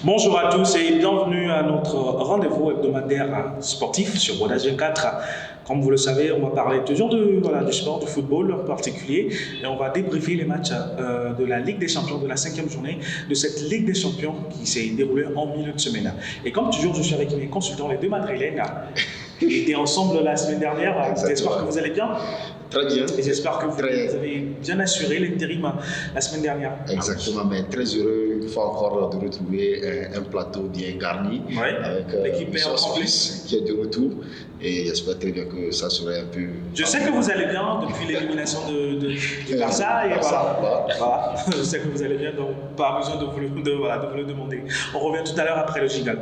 Bonjour à tous et bienvenue à notre rendez-vous hebdomadaire sportif sur Rodage 24. Comme vous le savez, on va parler toujours du sport, du football en particulier, et on va débriefer les matchs de la Ligue des Champions, de la 5e journée de cette Ligue des Champions qui s'est déroulée en milieu de semaine. Et comme toujours, je suis avec mes consultants, les deux madrilènes, qui étaient ensemble la semaine dernière. J'espère que vous allez bien. Très bien. Et j'espère que vous avez bien assuré l'intérim la semaine dernière. Exactement, mais très heureux une fois encore de retrouver un plateau bien garni avec l'équipe Suisse qui est de retour. Et j'espère très bien que ça serait un peu... Je sais que vous allez bien depuis l'élimination du Barça. Et voilà. Je sais que vous allez bien, donc pas besoin de vous le demander. On revient tout à l'heure après le jingle.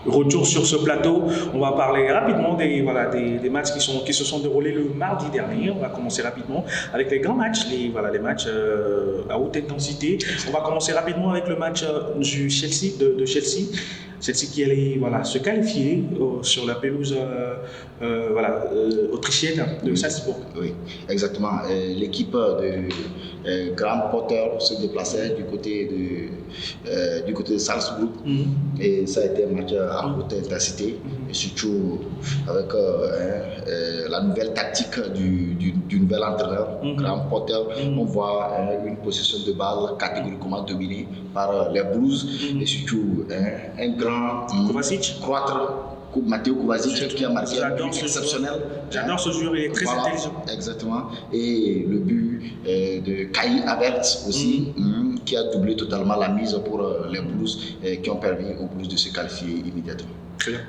Retour sur ce plateau, on va parler rapidement des matchs qui se sont déroulés le mardi dernier. On va commencer rapidement avec les grands matchs, les matchs à haute intensité. On va commencer rapidement avec le match du Chelsea, de Chelsea. Chelsea qui allait se qualifier sur la pelouse autrichienne de Salzbourg. Oui, exactement. L'équipe de Graham Potter se déplaçait du côté de Salzbourg. Et ça a été un match à haute intensité, et surtout avec la nouvelle tactique du nouvel entraîneur, Graham Potter. On voit une possession de balle catégoriquement dominée par les Blues, et surtout un grand croître, Matteo Kovacic, qui a marqué un but exceptionnel. J'adore ce joueur, il est très intelligent. Exactement. Et le but de Kai Havertz aussi, qui a doublé totalement la mise pour les Blues, qui ont permis aux Blues de se qualifier immédiatement. Très bien.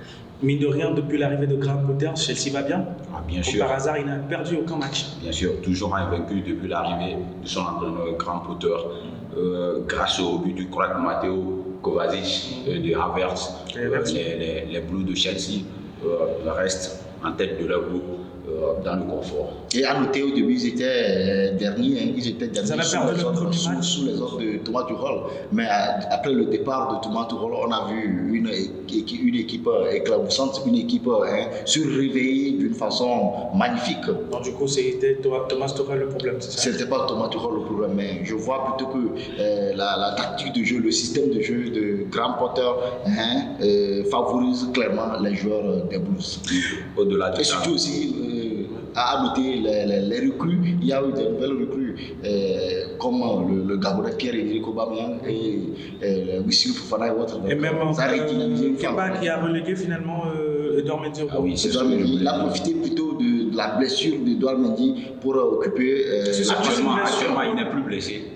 Mine de rien, depuis l'arrivée de Graham Potter, Chelsea va bien. Bien sûr. Par hasard, il n'a perdu aucun match. Bien sûr, toujours invaincu depuis l'arrivée de son entraîneur Graham Potter, grâce au but du croate Matteo Kovacic de Havertz. Les Blues de Chelsea restent en tête de leur groupe dans le confort. Et à noter, au début, ils étaient derniers, sous les ordres de Thomas Tuchel. Mais après le départ de Thomas Tuchel, on a vu une équipe éclaboussante, une équipe surréveillée d'une façon magnifique. Donc du coup, c'était Thomas Tuchel le problème, c'est ça? C'était pas Thomas Tuchel le problème, mais je vois plutôt que la tactique de jeu, le système de jeu de Graham Potter favorise clairement les joueurs des Blues. Au-delà de ça. Et surtout aussi, à noter les recrues, il y a eu de nouvelles recrues comme le Gabonais Pierre-Emerick Aubameyang et Wissam Fofana et autres. Et même Kepa qui a relégué finalement Edouard Mendy. Ah oui, c'est ça. Il a profité plutôt de la blessure d'Edouard Mendy pour occuper actuellement, il n'est plus blessé.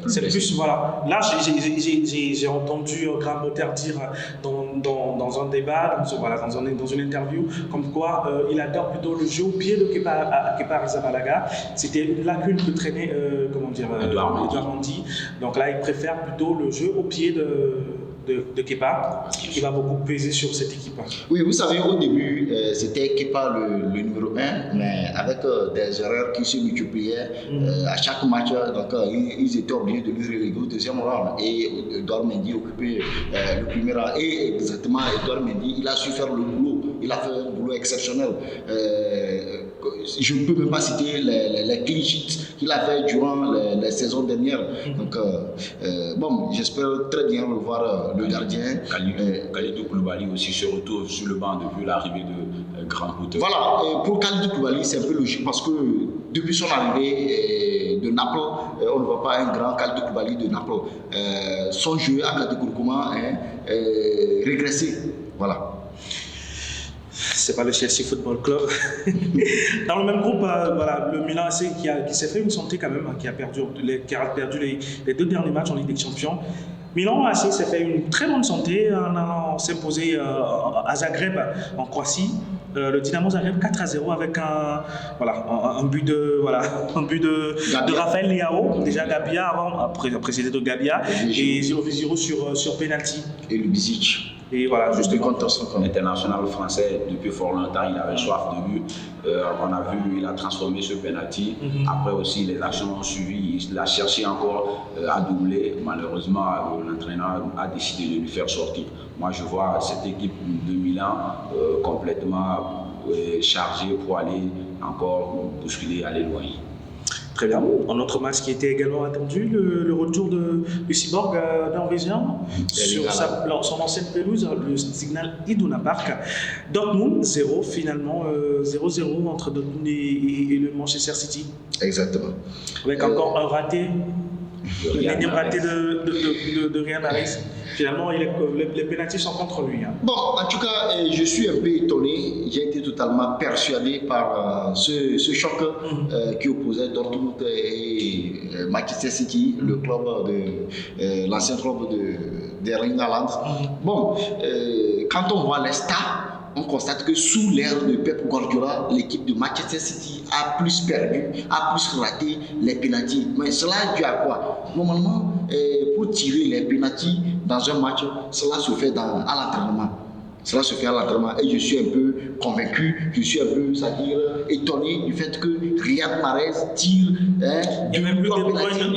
C'est plus, voilà. Là, j'ai entendu Graham Potter dire dans un débat, dans une interview, comme quoi il adore plutôt le jeu au pied de Kepa Arrizabalaga. C'était une lacune que traînait Edouard Mendy. Donc là, il préfère plutôt le jeu au pied de Kepa, qui va beaucoup peser sur cette équipe. Oui, vous savez, au début, c'était Kepa le numéro 1, mais avec des erreurs qui se multipliaient à chaque match, donc ils étaient obligés de lui reléguer au deuxième rang. Et Edouard Mendy occupait le premier rang. Et exactement, Edouard Mendy, il a su faire le boulot. Il a fait un boulot exceptionnel. Je ne peux même pas citer les clean sheets qu'il a fait durant les saisons dernières. Donc, j'espère très bien revoir le gardien. Kalidou Koulibaly aussi se retrouve sur le banc depuis l'arrivée de Graham Potter. Voilà, pour Kalidou Koulibaly, c'est un peu logique parce que depuis son arrivée de Naples, on ne voit pas un grand Kalidou Koulibaly de Naples. Son jeu a catégoriquement régressé. Voilà. C'est pas le Chelsea Football Club. Dans le même groupe, le Milan AC qui s'est fait une santé quand même, qui a perdu les 2 derniers matchs en Ligue des Champions. Milan AC s'est fait une très bonne santé en allant s'imposer à Zagreb en Croatie. Le Dynamo Zagreb 4-0 avec un but de Rafael Leao, déjà Gabia précédé de Gabia, et 0-0 sur penalty. Et Lubicic. Et voilà, justement. International français, depuis fort longtemps, il avait soif de but. On a vu, il a transformé ce penalty. Après aussi, les actions ont suivi. Il a cherché encore à doubler. Malheureusement, l'entraîneur a décidé de lui faire sortir. Moi, je vois cette équipe de Milan complètement chargée pour aller encore bousculer, aller loin. Très bien. Un autre match qui était également attendu, le retour du cyborg norvégien sur son ancienne pelouse, le Signal Iduna Park. Dortmund 0, finalement 0-0 entre Dortmund et le Manchester City. Exactement. Avec encore un raté, le énième raté de Riyad Mahrez. Finalement, les pénaltys sont contre lui. Hein. Bon, en tout cas, je suis un peu étonné. J'ai été totalement persuadé par ce choc qui opposait Dortmund et Manchester City, le club l'ancien club d'Erling Haaland. Bon, quand on voit les stats, on constate que sous l'ère de Pep Guardiola, l'équipe de Manchester City a plus perdu, a plus raté les pénaltys. Mais cela est dû à quoi? Normalement, pour tirer les pénaltys dans un match, cela se fait à l'entraînement. Cela se fait à l'entraînement et je suis un peu convaincu, je suis un peu, c'est-à-dire étonné du fait que Riyad Mahrez tire. Il n'y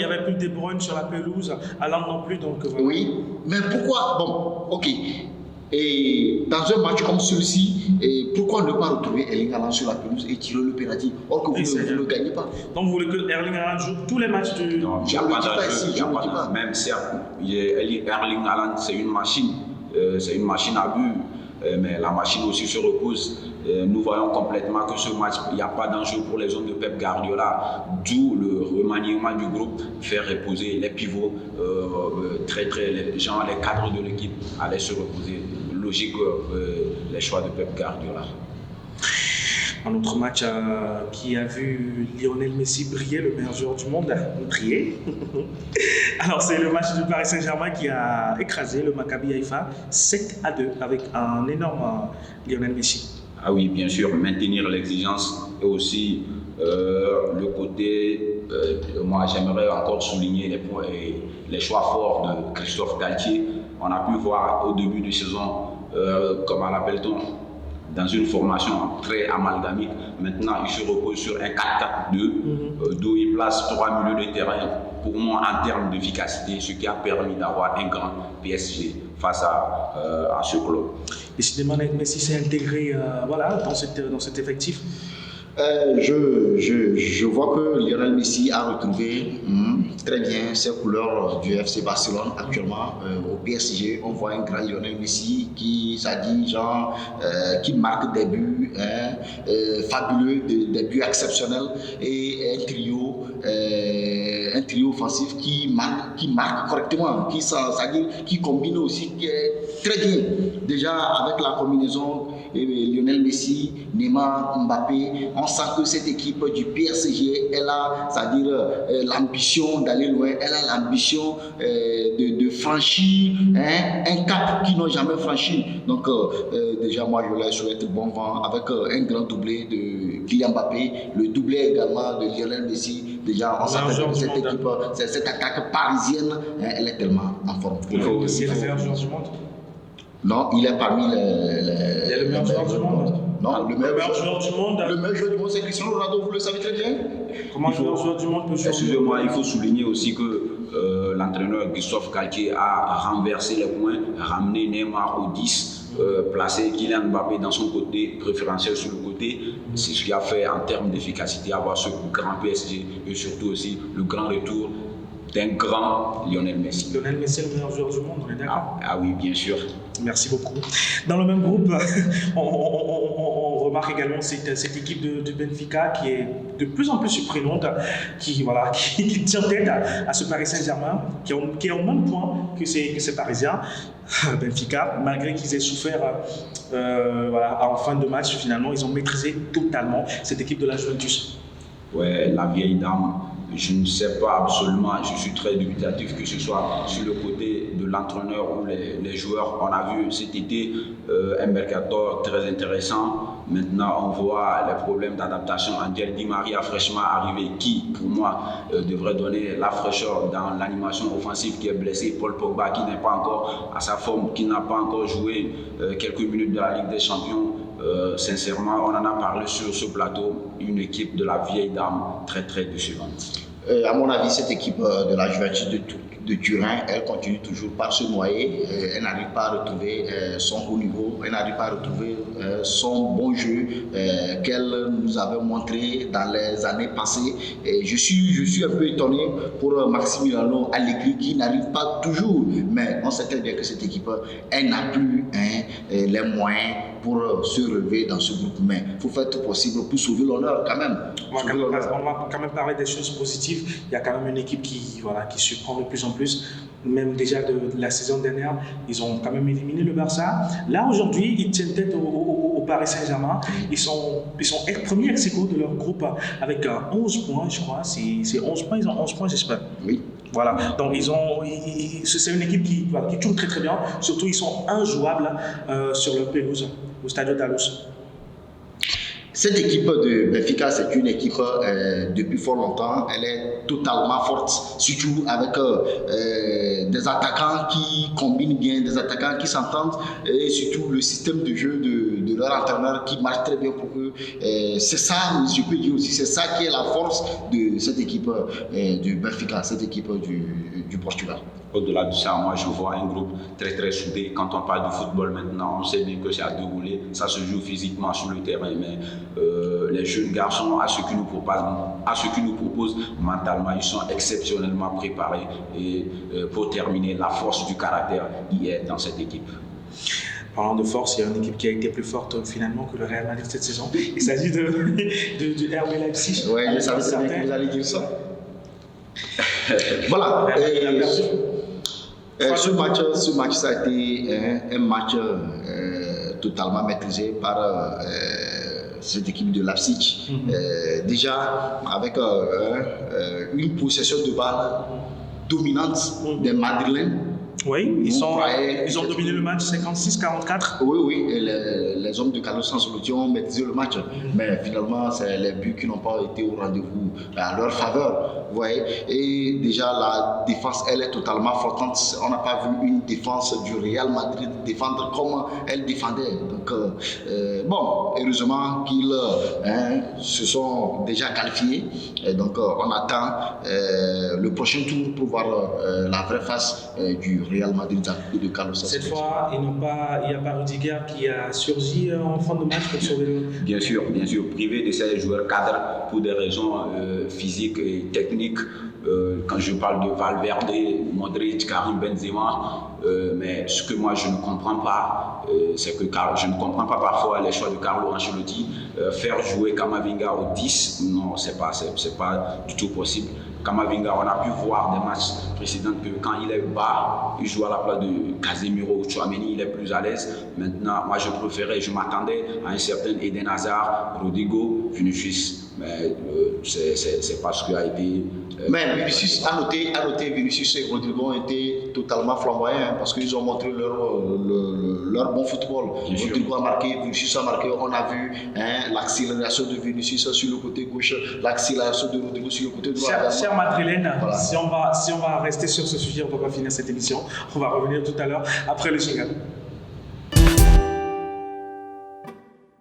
avait plus de De Bruyne sur la pelouse, Haaland non plus. Donc, voilà. Oui, mais pourquoi? Bon, ok. Et dans un match comme celui-ci, pourquoi ne pas retrouver Erling Haaland sur la pelouse et tirer le penalty, or que vous ne gagnez pas? Donc vous voulez que Erling Haaland joue tous les matchs du... Non, il n'y a pas d'enjeu, même si Erling Haaland c'est une machine à but, mais la machine aussi se repose. Nous voyons complètement que ce match, il n'y a pas d'enjeu pour les hommes de Pep Guardiola, d'où le remaniement du groupe, faire reposer les pivots, les cadres de l'équipe allaient se reposer. Logique, les choix de Pep Guardiola. Un autre match qui a vu Lionel Messi briller, le meilleur joueur du monde, briller. Alors c'est le match du Paris Saint-Germain qui a écrasé le Maccabi Haïfa 7-2 avec un énorme Lionel Messi. Ah oui, bien sûr, maintenir l'exigence et aussi le côté, moi j'aimerais encore souligner les choix forts de Christophe Galtier. On a pu voir au début de saison, comment l'appelle-t-on, dans une formation très amalgamique. Maintenant, il se repose sur un 4-4-2, d'où il place 3 milieux de terrain, pour moi en termes d'efficacité, ce qui a permis d'avoir un grand PSG face à ce club. Décidément, Messi s'est intégré dans cet effectif. Je vois que Lionel Messi a retrouvé très bien ses couleurs du FC Barcelone actuellement. Au PSG, on voit un grand Lionel Messi qui marque des buts fabuleux, des buts exceptionnels et un trio offensif qui marque correctement, qui combine aussi très bien. Déjà avec la combinaison Lionel Messi, Neymar, Mbappé, on sent que cette équipe du PSG, elle a, l'ambition d'aller loin, elle a l'ambition de franchir un cap qu'ils n'ont jamais franchi. Donc déjà moi je leur souhaite bon vent avec un grand doublé de Kylian Mbappé, le doublé également de Lionel Messi. Déjà on sent que cette équipe, cette attaque parisienne, elle est tellement en forme. Il faut aussi le meilleur joueur du monde. Non, il est parmi il est le meilleur joueur du monde. Non, le meilleur joueur du monde. Le meilleur joueur du monde, c'est Cristiano Ronaldo, vous le savez très bien. Comment le meilleur joueur du monde peut jouer? Excusez-moi, il faut souligner aussi que l'entraîneur Christophe Galtier a renversé les points, ramené Neymar au 10, placé Kylian Mbappé dans son côté préférentiel sur le côté. C'est ce qui a fait en termes d'efficacité avoir ce grand PSG et surtout aussi le grand retour d'un grand Lionel Messi. Lionel Messi est le meilleur joueur du monde, on est d'accord? Ah oui, bien sûr. Merci beaucoup. Dans le même groupe, on remarque également cette équipe de Benfica qui est de plus en plus surprenante, qui tient tête à ce Paris Saint-Germain, qui est au même point que ces Parisiens. Benfica, malgré qu'ils aient souffert en fin de match, finalement, ils ont maîtrisé totalement cette équipe de la Juventus. Ouais, la vieille dame. Je ne sais pas absolument, je suis très dubitatif que ce soit sur le côté de l'entraîneur ou les joueurs. On a vu cet été un mercato très intéressant. Maintenant, on voit les problèmes d'adaptation. Angel Di Maria, fraîchement arrivé, qui, pour moi, devrait donner la fraîcheur dans l'animation offensive, qui est blessé. Paul Pogba, qui n'est pas encore à sa forme, qui n'a pas encore joué quelques minutes de la Ligue des Champions. Sincèrement, on en a parlé sur ce plateau, une équipe de la vieille dame très très décevante. À mon avis, cette équipe de la Juventus de Turin, elle continue toujours par se noyer. Elle n'arrive pas à retrouver son haut niveau, elle n'arrive pas à retrouver son bon jeu qu'elle nous avait montré dans les années passées. Et je suis un peu étonné pour Massimiliano Allegri qui n'arrive pas toujours, mais on sait très bien que cette équipe, elle n'a plus les moyens pour se relever dans ce groupe. Mais il faut faire tout possible pour sauver l'honneur quand même. On va quand même parler des choses positives. Il y a quand même une équipe qui surprend de plus en plus. Même déjà de la saison dernière, ils ont quand même éliminé le Barça. Là, aujourd'hui, ils tiennent tête au Paris Saint-Germain. Ils sont premiers ex-aequo de leur groupe avec 11 points, je crois. C'est 11 points, ils ont 11 points, j'espère. Oui. Voilà, donc c'est une équipe qui tourne très très bien. Surtout, ils sont injouables sur leur pelouse, au Stadio Dallos. Cette équipe de Benfica, c'est une équipe depuis fort longtemps. Elle est totalement forte, surtout avec des attaquants qui combinent bien, des attaquants qui s'entendent, et surtout le système de jeu de leur entraîneur qui marche très bien pour eux. C'est ça, je peux dire aussi, c'est ça qui est la force de cette équipe du Benfica, cette équipe du Portugal. Au-delà de ça, moi je vois un groupe très très soudé. Quand on parle du football maintenant, on sait bien que c'est à deux roulés, ça se joue physiquement sur le terrain, mais les jeunes garçons, à ce qu'ils nous proposent mentalement, ils sont exceptionnellement préparés. Et pour terminer, la force du caractère y est dans cette équipe. Parlant de force, il y a une équipe qui a été plus forte finalement que le Real Madrid cette saison. Il s'agit du RB Leipzig. Oui, je savais très bien que vous allez dire ça. Voilà. Ce match, ça a été un match totalement maîtrisé par cette équipe de Leipzig. Déjà, avec une possession de balle dominante des Madrilènes. Oui, ils ont dominé le match 56-44. Oui, et les hommes de Carlo Ancelotti ont maîtrisé le match. Mais finalement, c'est les buts qui n'ont pas été au rendez-vous à leur faveur. Vous voyez. Et déjà, la défense, elle est totalement flottante. On n'a pas vu une défense du Real Madrid défendre comme elle défendait. Donc, heureusement qu'ils se sont déjà qualifiés. Et donc, on attend le prochain tour pour voir la vraie face du Real Madrid de Carlos Ancelotti. Cette fois, il n'y a pas Rudiger qui a surgi en fin de match pour sauver le... Bien sûr, privé de ces joueurs cadres pour des raisons physiques et techniques. Quand je parle de Valverde, Modric, Karim Benzema, mais ce que moi je ne comprends pas, c'est que je ne comprends pas parfois les choix de Carlo Ancelotti. Faire jouer Camavinga au 10, non, c'est pas du tout possible. Camavinga, on a pu voir des matchs précédents que quand il est bas, il joue à la place de Casemiro ou Tchouaméni, il est plus à l'aise. Maintenant, moi je m'attendais à un certain Eden Hazard, Rodrigo, Vinicius, mais c'est pas ce qui a été... Mais Vinicius, à noter, Vinicius et Rodrigo ont été totalement flamboyants parce qu'ils ont montré leur bon football. Rodrigo a marqué, Vinicius a marqué, on a vu l'accélération de Vinicius sur le côté gauche, l'accélération de Rodrigo sur le côté droit. Cher Madrilène, voilà. si on va rester sur ce sujet, on ne va pas finir cette émission. On va revenir tout à l'heure après le jingle.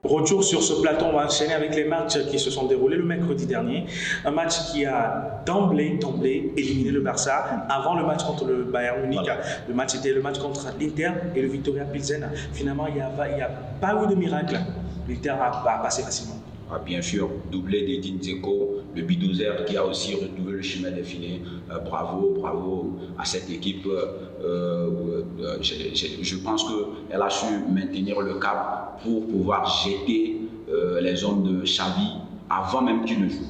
Retour sur ce plateau, on va enchaîner avec les matchs qui se sont déroulés le mercredi dernier. Un match qui a d'emblée éliminé le Barça avant le match contre le Bayern Munich. Voilà. Le match était le match contre l'Inter et le Viktoria Pilsen. Finalement, il n'y a pas eu de miracle. L'Inter a passé facilement. Ah, bien sûr, doublé d'Edin Dzeko, le Bidouzer qui a aussi retrouvé le chemin des filets. Bravo à cette équipe. Je pense qu'elle a su maintenir le cap pour pouvoir jeter les hommes de Xavi avant même qu'il ne joue.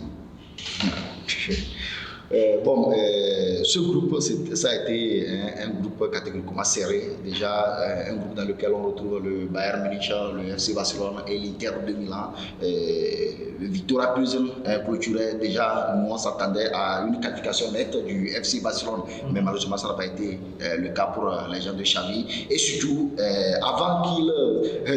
Ce groupe, ça a été un groupe catégoriquement serré. Déjà, un groupe dans lequel on retrouve le Bayern Munich, le FC Barcelone et l'Inter de Milan. Le Viktoria Pilsen clôturait. Déjà, nous on s'attendait à une qualification nette du FC Barcelone, mais malheureusement, ça n'a pas été le cas pour les gens de Xavi. Et surtout, avant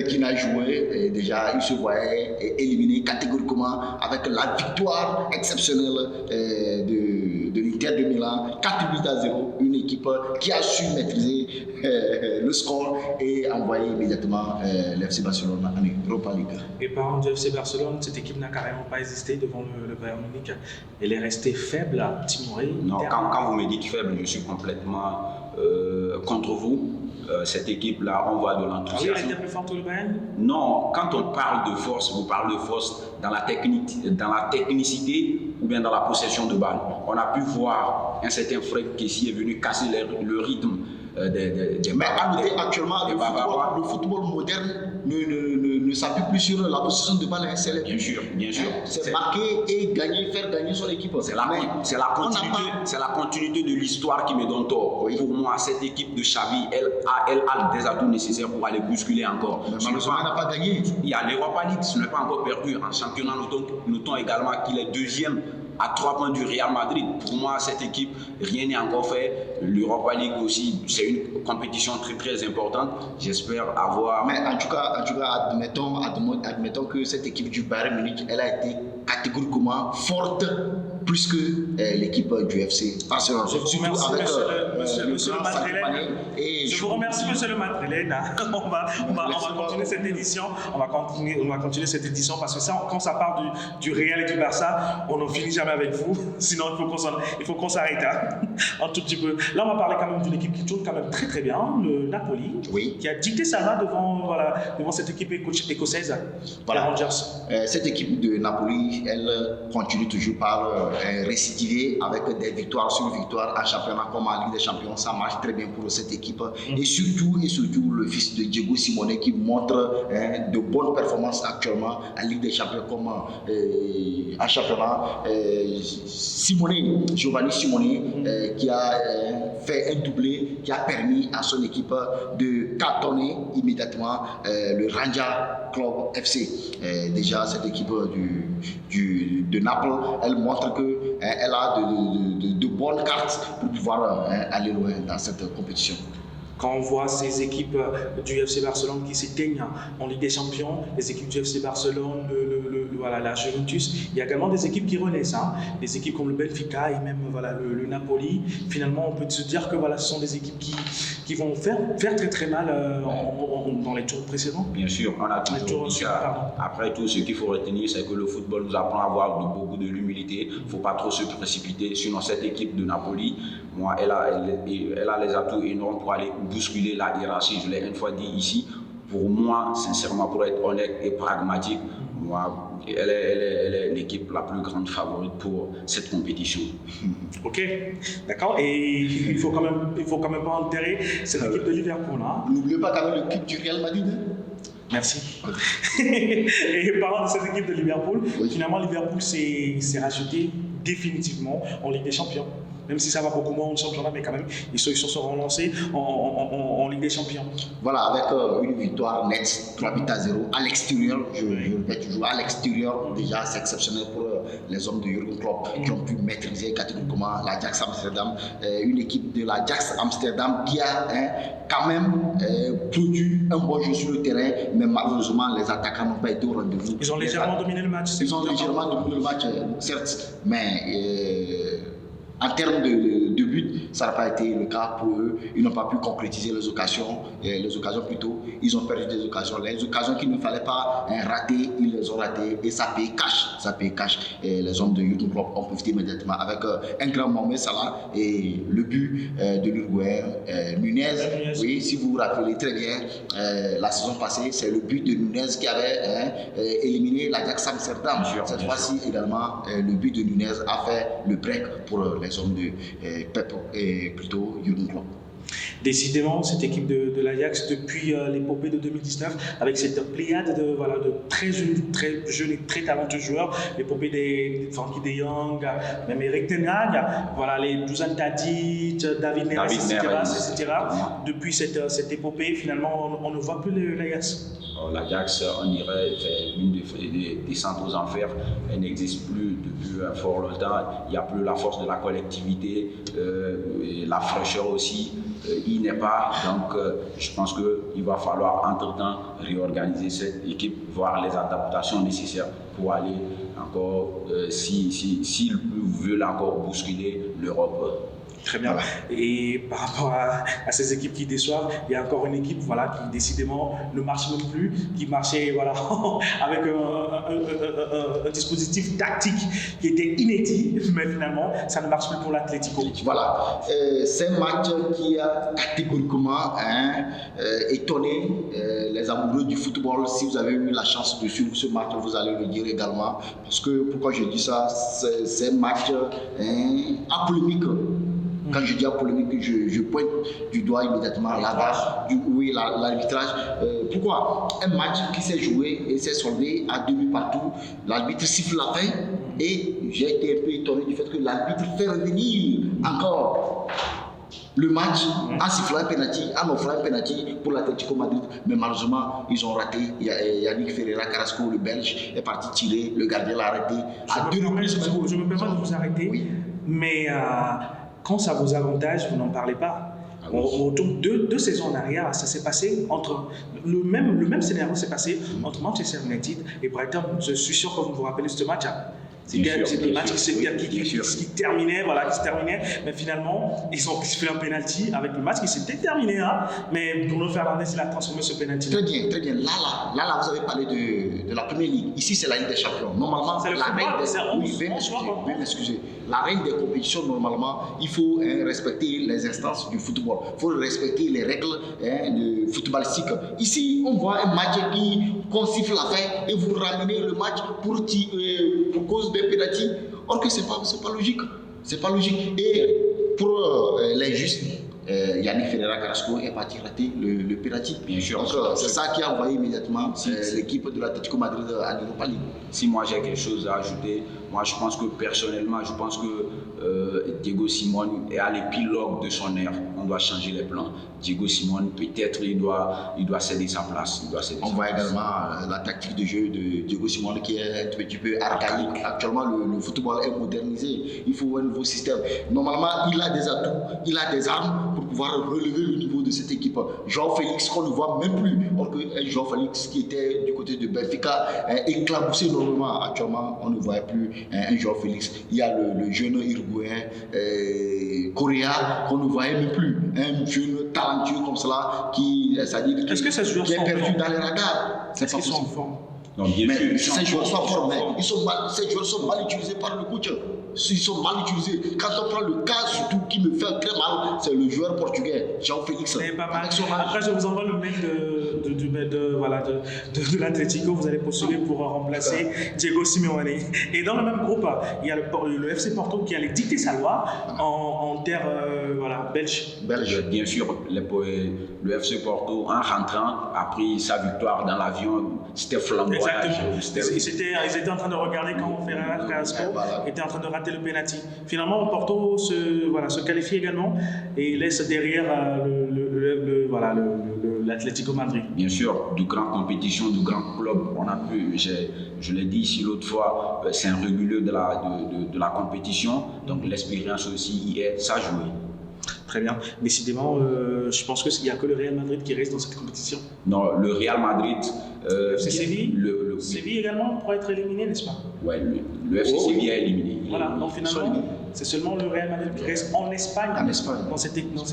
qu'il n'ait joué, déjà, il se voyait éliminé catégoriquement avec la victoire exceptionnelle de l'Inter l'Inter de Milan, 4-0, une équipe qui a su maîtriser le score et envoyer immédiatement l'FC Barcelone en Europa League. Et parlant du FC Barcelone, cette équipe n'a carrément pas existé devant le Bayern Munich. Elle est restée faible, timorée. Non, quand vous me dites faible, je suis complètement contre vous. Cette équipe-là, on voit de l'enthousiasme. Ah oui, elle était plus forte que le Bayern? Non, quand on parle de force, vous parlez de force dans la technicité ou bien dans la possession de balle. On a pu voir un certain Fred Kessie est venu casser le rythme des Mais à noter actuellement, le football moderne ne s'appuie plus sur la possession de balle. Bien sûr. C'est marquer et faire gagner son équipe. C'est la continuité de l'histoire qui me donne tort. Oui. Pour moi, cette équipe de Xavi, elle a des atouts nécessaires pour aller bousculer encore. Mais malheureusement, elle n'a pas gagné. Il y a l'Europa League, ce n'est pas encore perdu. En championnat, notons également qu'il est deuxième à 3 points du Real Madrid. Pour moi, cette équipe, rien n'est encore fait. L'Europa League aussi, c'est une compétition très très importante. J'espère avoir... Mais en tout cas admettons que cette équipe du Bayern Munich, elle a été catégoriquement forte plus que l'équipe du FC Barcelone. Je vous remercie, monsieur le Madrilène. Je vous remercie, monsieur le Madrilène. On va continuer cette édition. On va continuer cette édition parce que quand ça part du Real et du Barça, on n'en finit jamais avec vous. Sinon, il faut qu'on s'arrête un tout petit peu. Là, on va parler quand même d'une équipe qui tourne quand même très très bien, le Napoli, qui a dicté sa main devant cette équipe écossaise, les Rangers. Cette équipe de Napoli, elle continue toujours par récidiver avec des victoires sur victoires en championnat comme en Ligue des Champions. Ça marche très bien pour cette équipe. Et surtout le fils de Diego Simeone qui montre de bonnes performances actuellement en Ligue des Champions comme en championnat. Giovanni Simone qui a fait un doublé qui a permis à son équipe de cartonner immédiatement le Rangers Club FC. Déjà cette équipe de Naples, elle montre qu'elle a de bonnes cartes pour pouvoir aller loin dans cette compétition. Quand on voit ces équipes du FC Barcelone qui s'éteignent en Ligue des Champions, les équipes du FC Barcelone, la Juventus, il y a également des équipes qui renaissent, des équipes comme le Benfica et même le Napoli. Finalement, on peut se dire que ce sont des équipes qui vont faire très très mal dans les tours précédents. Bien sûr, on a toujours dit ça. Après tout, ce qu'il faut retenir, c'est que le football nous apprend à avoir beaucoup de l'humilité. Il ne faut pas trop se précipiter. Sinon, cette équipe de Napoli, moi, elle a les atouts énormes pour aller bousculer la hiérarchie. Je l'ai une fois dit ici. Pour moi, sincèrement, pour être honnête et pragmatique, elle est l'équipe la plus grande favorite pour cette compétition. Ok, d'accord. Et il faut quand même pas enterrer cette équipe de Liverpool. N'oubliez pas quand même l'équipe du Real Madrid. Merci. Et parlant de cette équipe de Liverpool, finalement Liverpool s'est racheté définitivement en Ligue des Champions. Même si ça va beaucoup moins en championnat, mais quand même, ils se sont relancés en Ligue des Champions. Voilà, avec une victoire nette, 3-0 à l'extérieur, je répète toujours, à l'extérieur, déjà c'est exceptionnel pour les hommes de Jürgen Klopp qui ont pu maîtriser catégoriquement l'Ajax Amsterdam, une équipe de l'Ajax Amsterdam qui a quand même produit un bon jeu sur le terrain, mais malheureusement les attaquants n'ont pas été au rendez-vous. Ils ont légèrement dominé le match. Ils ont légèrement dominé le match, certes, mais en termes de but, ça n'a pas été le cas pour eux. Ils n'ont pas pu concrétiser les occasions plutôt. Ils ont perdu des occasions. Les occasions qu'il ne fallait pas rater, ils les ont ratées et ça paye cash. Et les hommes de Jürgen Klopp ont profité immédiatement avec un grand Mohamed Salah et le but de l'Uruguayen Nunez. Oui, si vous vous rappelez très bien, la saison passée, c'est le but de Nunez qui avait éliminé l'Ajax Amsterdam. Cette fois-ci également, le but de Nunez a fait le break pour les hommes de Pep et plutôt Jürgen Klopp. Décidément, cette équipe de l'Ajax, depuis l'épopée de 2019, avec cette pléiade de très jeunes et très talentueux joueurs, l'épopée des Frankie de Jong, même Eric Ten Hag, les Dusan Tadic, David Neres, etc. Depuis cette épopée, finalement, on ne voit plus l'Ajax. L'Ajax, on dirait, c'est une des descentes aux enfers. Elle n'existe plus depuis fort longtemps. Il n'y a plus la force de la collectivité, et la fraîcheur aussi. il n'est pas. Donc, je pense qu'il va falloir entre-temps réorganiser cette équipe, voir les adaptations nécessaires pour aller encore, s'ils veulent encore bousculer l'Europe. Très bien. Voilà. Et par rapport à ces équipes qui déçoivent, il y a encore une équipe qui décidément ne marche même plus, qui marchait avec un dispositif tactique qui était inédit, mais finalement, ça ne marche plus pour l'Atlético. Voilà. C'est un match qui a catégoriquement étonné les amoureux du football. Si vous avez eu la chance de suivre ce match, vous allez le dire également. Parce que, pourquoi je dis ça, c'est un match à polémique. Quand je dis à polémique, je pointe du doigt immédiatement là-bas, l'arbitrage. Pourquoi? Un match qui s'est joué et s'est soldé à 2 buts partout, l'arbitre siffle la fin et j'ai été un peu étonné du fait que l'arbitre fait revenir encore le match en sifflant un penalty, en offrant un penalty pour l'Atlético Madrid. Mais malheureusement, ils ont raté. Yannick Ferreira Carrasco, le Belge, est parti tirer, le gardien l'a arrêté. Je me permets de vous arrêter, oui. Mais quand ça vous avantage, vous n'en parlez pas. Autour de 2 saisons en arrière, ça s'est passé entre le même scénario s'est passé entre Manchester United et Brighton. Je suis sûr que vous vous rappelez de ce match. C'était des matchs qui terminaient, mais finalement, ils ont fait un penalty avec le match qui s'était terminé. Mais Bruno Fernandes, il a transformé ce penalty. Très bien, très bien. Là, vous avez parlé de la première ligue. Ici, c'est la Ligue des Champions. Normalement, c'est la reine des la reine des compétitions, normalement, il faut respecter les instances du football. Il faut respecter les règles de footballistique. Ici, on voit un match qu'on siffle la fin et vous ramenez le match pour cause d'un penalty. Or que c'est pas logique. C'est pas logique. Et pour l'injuste, Yannick Ferreira Carrasco est parti rater le penalty. Bien sûr. C'est ça qui a envoyé immédiatement l'équipe de l'Atlético Madrid à l'Europa League. Si moi j'ai quelque chose à ajouter, moi je pense que personnellement, Diego Simeone est à l'épilogue de son ère. On doit changer les plans. Diego Simeone, peut-être il doit céder sa place. On voit également la tactique de jeu de Diego Simeone qui est un petit peu archaïque. Actuellement, le football est modernisé. Il faut un nouveau système. Normalement, il a des atouts, il a des armes pour pouvoir relever le niveau de cette équipe. João Félix, qu'on ne voit même plus. Or que João Félix, qui était du côté de Benfica, éclaboussé normalement. Actuellement, on ne voit plus un João Félix. Il y a le jeune Uruguayen Correa, qu'on ne voyait même plus. Un jeune talentueux comme cela, est-ce que ces joueurs qui est sont perdu dans les radars. Est-ce qu'ils sont en forme? Non, bien sûr. Ces joueurs sont forts, mais ces joueurs sont mal utilisés par le coach. Ils sont mal utilisés. Quand on prend le cas surtout qui me fait très mal, c'est le joueur portugais, João Félix. Après, je vous envoie le mail de l'Atlético. Vous allez postuler pour remplacer Diego Simeone. Et dans le même groupe, il y a le FC Porto qui allait dicter sa loi en terre belge. Bien sûr, le FC Porto, en rentrant, a pris sa victoire dans l'avion. C'était flamboyant. Exactement. Ils étaient en train de regarder quand Ferreira Carrasco était en train de rater le penalty. Finalement, Porto se qualifie également et laisse derrière l'Atlético Madrid. Bien sûr, de grandes compétitions, de grands clubs. On a pu, je l'ai dit ici l'autre fois, c'est un réguleux de la compétition. Donc l'expérience aussi y est, ça joue. Très bien. Décidément, je pense qu'il n'y a que le Real Madrid qui reste dans cette compétition. Non, le Real Madrid. FC Séville Séville également pourrait être éliminé, n'est-ce pas? Oui, le FC Séville est éliminé. Voilà, donc finalement, c'est seulement le Real Madrid qui reste en Espagne, dans cette édition.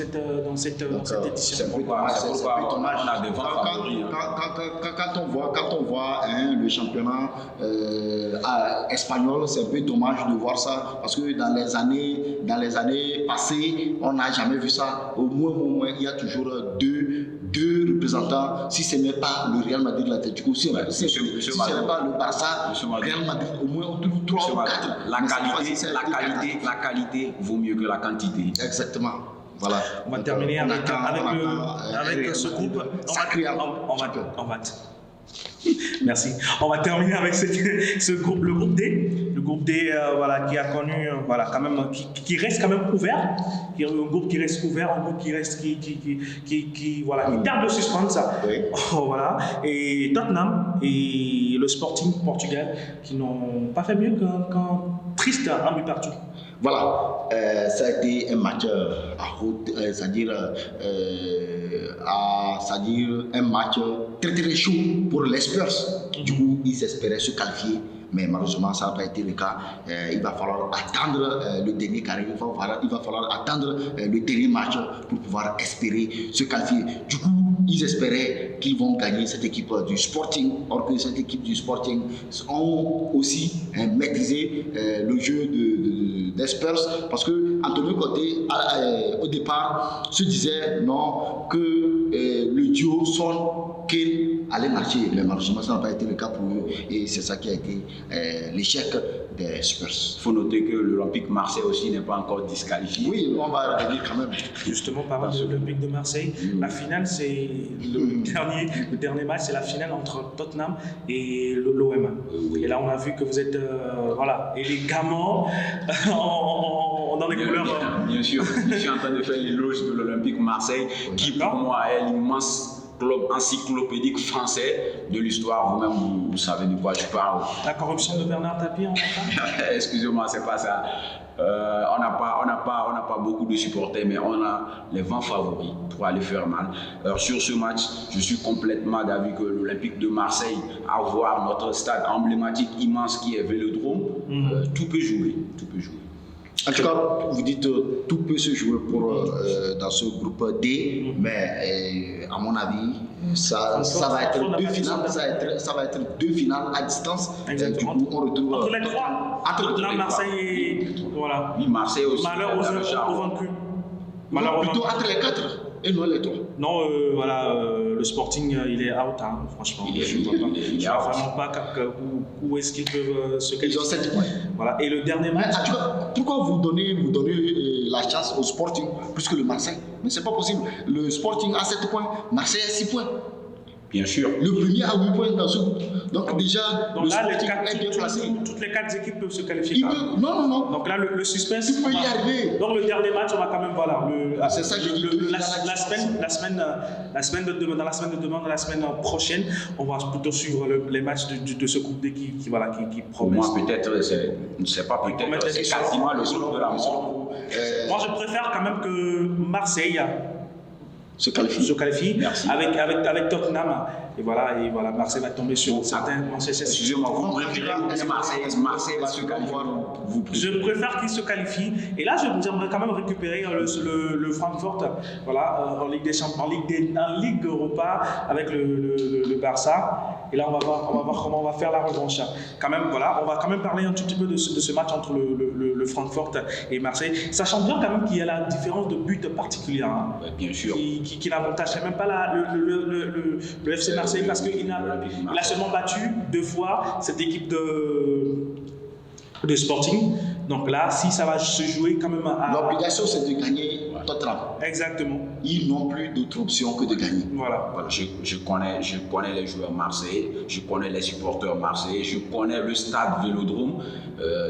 C'est pourquoi on a devant favori. Quand on voit le championnat espagnol, c'est un peu dommage de voir ça, parce que dans les années passées, on n'a jamais vu ça. Au moins, il y a toujours deux représentants, si ce n'est pas le Real Madrid, l'Atlético, si ce n'est pas le Barça, le Real Madrid, au moins on trouve 3 ou 4. La qualité vaut mieux que la quantité. Exactement. Voilà. On va terminer avec ce groupe. Merci. On va terminer avec ce groupe, le groupe D. Le groupe D, qui a connu, quand même, qui reste quand même ouvert. Un groupe qui reste ouvert, un groupe qui reste, qui garde le suspense. Oui. Et Tottenham et le Sporting Portugal qui n'ont pas fait mieux qu'un triste 1 but partout. Voilà, ça a été un match c'est-à-dire un match très très chaud pour les Spurs. Du coup, ils espéraient se qualifier, mais malheureusement, ça n'a pas été le cas. Il va falloir attendre le dernier carré, il va falloir attendre le dernier match pour pouvoir espérer se qualifier. Du coup, ils espéraient qu'ils vont gagner cette équipe du Sporting, or que cette équipe du Sporting ont aussi maîtrisé le jeu des Spurs, parce que Antonio Conte au départ se disait non que le duo Son Kane allait marcher, mais malheureusement ça n'a pas été le cas pour eux, et c'est ça qui a été l'échec des Spurs. Il faut noter que l'Olympique Marseille aussi n'est pas encore disqualifié. Oui, on va revenir quand même. Justement, parlant de l'Olympique de Marseille, la finale, c'est le dernier match, c'est la finale entre Tottenham et l'OM. Oui. Et là, on a vu que vous êtes voilà, élégamment dans les couleurs. Bien sûr, je suis en train de faire l'éloge de l'Olympique Marseille, qui pour moi est l'immense club encyclopédique français de l'histoire. Vous-même, vous savez de quoi je parle. La corruption de Bernard Tapie, on entend. Excusez-moi, c'est pas ça. On n'a pas beaucoup de supporters, mais on a les vents favoris pour aller faire mal. Alors, sur ce match, je suis complètement d'avis que l'Olympique de Marseille, avoir notre stade emblématique immense qui est Vélodrome, tout peut jouer. En tout cas, vous dites tout peut se jouer dans ce groupe D, mais à mon avis, ça va être deux finales à distance. Exactement. Du coup, on retrouve entre les trois. Entre Marseille et voilà. Oui, Marseille aussi. Malheur aux vaincus. Plutôt entre les quatre et non les trois. Non, voilà, le Sporting, il est out, hein, franchement. Je ne vois vraiment pas où est-ce qu'ils peuvent se qualifier. Ils ont 7 points. Voilà. Et le dernier match. En tout cas, pourquoi vous donnez la chance au Sporting plus que le Marseille? Mais c'est pas possible. Le Sporting a 7 points, Marseille a 6 points. Bien sûr. Le premier a 8 points dans ce groupe. Donc déjà, le là, Sporting est bien placé. Toutes les 4 équipes peuvent se qualifier. Non. Donc là, le suspense. Tu peux y arriver. Donc le dernier match, on va quand même, voilà. C'est ça que j'ai dit. Dans la semaine de demain, la semaine prochaine, on va plutôt suivre les matchs de ce groupe D qui Pour promet. moi, peut-être, c'est pas peut-être, c'est quasiment le groupe de la mort. Moi, je préfère quand même que Marseille se qualifie. avec Tottenham. Et voilà, Marseille va tomber sur certains. Excusez-moi, vous préférez Marseille va se qualifier. Je préfère qu'il se qualifie. Et là, j'aimerais quand même récupérer le Francfort, voilà, en Ligue des Champions, en Ligue Europa avec le Barça. Et là, on va voir comment on va faire la revanche. Quand même, voilà, on va quand même parler un tout petit peu de ce match entre le Francfort et Marseille, sachant bien quand même qu'il y a la différence de but particulière. Hein, bien sûr. Qui n'avantagerait même pas le FC Marseille parce qu'il a seulement battu 2 fois cette équipe de Sporting. Donc là, si ça va se jouer quand même à... L'obligation, c'est de gagner Tottenham. Exactement. Ils n'ont plus d'autre option que de gagner. Voilà. Je connais les joueurs marseillais, je connais les supporters marseillais, je connais le stade Vélodrome.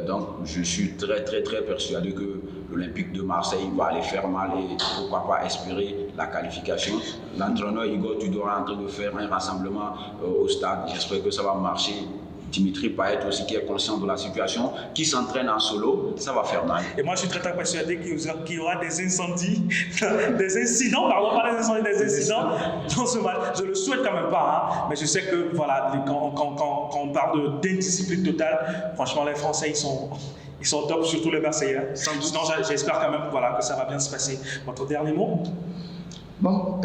Donc, je suis très, très, très persuadé que l'Olympique de Marseille va aller faire mal et pourquoi pas espérer la qualification. L'entraîneur Igor Tudor est en train de faire un rassemblement au stade. J'espère que ça va marcher. Dimitri Payet aussi qui est conscient de la situation, qui s'entraîne en solo, ça va faire mal. Et moi je suis très persuadé qu'il y aura des incendies, des incidents dans ce match. Je le souhaite quand même pas, hein, mais je sais que voilà, quand on parle d'indiscipline totale, franchement les Français ils sont top, surtout les Marseillais. Sinon j'espère quand même voilà, que ça va bien se passer. Votre dernier mot? Bon,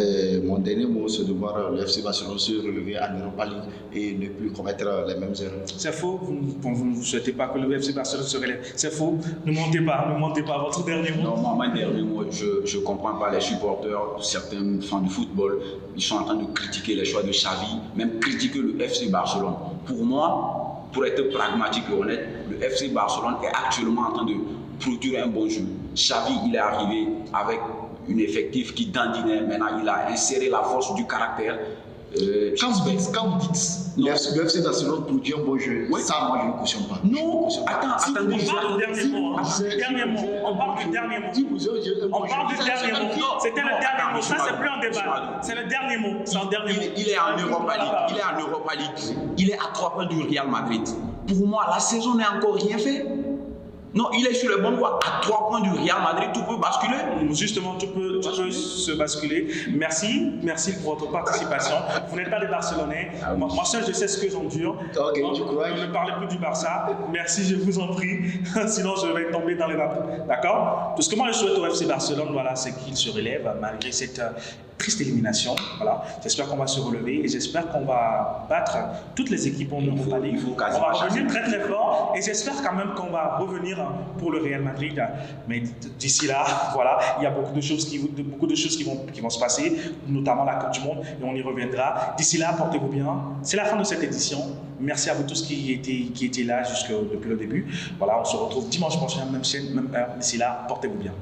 mon dernier mot, c'est de voir le FC Barcelone se relever en Europa League et ne plus commettre les mêmes erreurs. C'est faux, vous ne souhaitez pas que le FC Barcelone se relève. C'est faux, ne mentez pas. Votre dernier mot? Non, moi, mon dernier mot, je ne comprends pas les supporters, certains fans du football, ils sont en train de critiquer les choix de Xavi, même critiquer le FC Barcelone. Pour moi, pour être pragmatique et honnête, le FC Barcelone est actuellement en train de produire un bon jeu. Xavi, il est arrivé avec un effectif qui dandinait. Maintenant, il a inséré la force du caractère. Quand vous dites le FC Barcelone produit un bon jeu, oui. Ça, moi, je ne cautionne pas. Non, attendez. On parle du dernier mot. On parle du dernier mot. C'était le dernier mot. Ça, c'est plus un débat. C'est le dernier mot. C'est un dernier mot. Il est en Europa League. Il est à 3 points du Real Madrid. Pour moi, la saison n'est encore rien faite. Non, il est sur le bon voie. À 3 points du Real Madrid, tout peut basculer. Justement, tout peut se basculer. Merci pour votre participation. Vous n'êtes pas des Barcelonais. Ah oui. Moi seul, je sais ce que j'endure. Ok, tu crois? Ne parlez plus du Barça. Merci, je vous en prie. Sinon, je vais tomber dans les vapeurs. D'accord? Tout ce que moi je souhaite au FC Barcelone, voilà, c'est qu'il se relève malgré cette triste élimination. Voilà. J'espère qu'on va se relever et j'espère qu'on va battre toutes les équipes en Europa League. Il faut On quasiment va revenir chasser. très fort et j'espère quand même qu'on va revenir pour le Real Madrid. Mais d'ici là, voilà, il y a beaucoup de choses qui vont se passer, notamment la Coupe du Monde et on y reviendra. D'ici là, portez-vous bien. C'est la fin de cette édition. Merci à vous tous qui étaient là depuis le début. Voilà, on se retrouve dimanche prochain, même chaîne, même heure. D'ici là, portez-vous bien.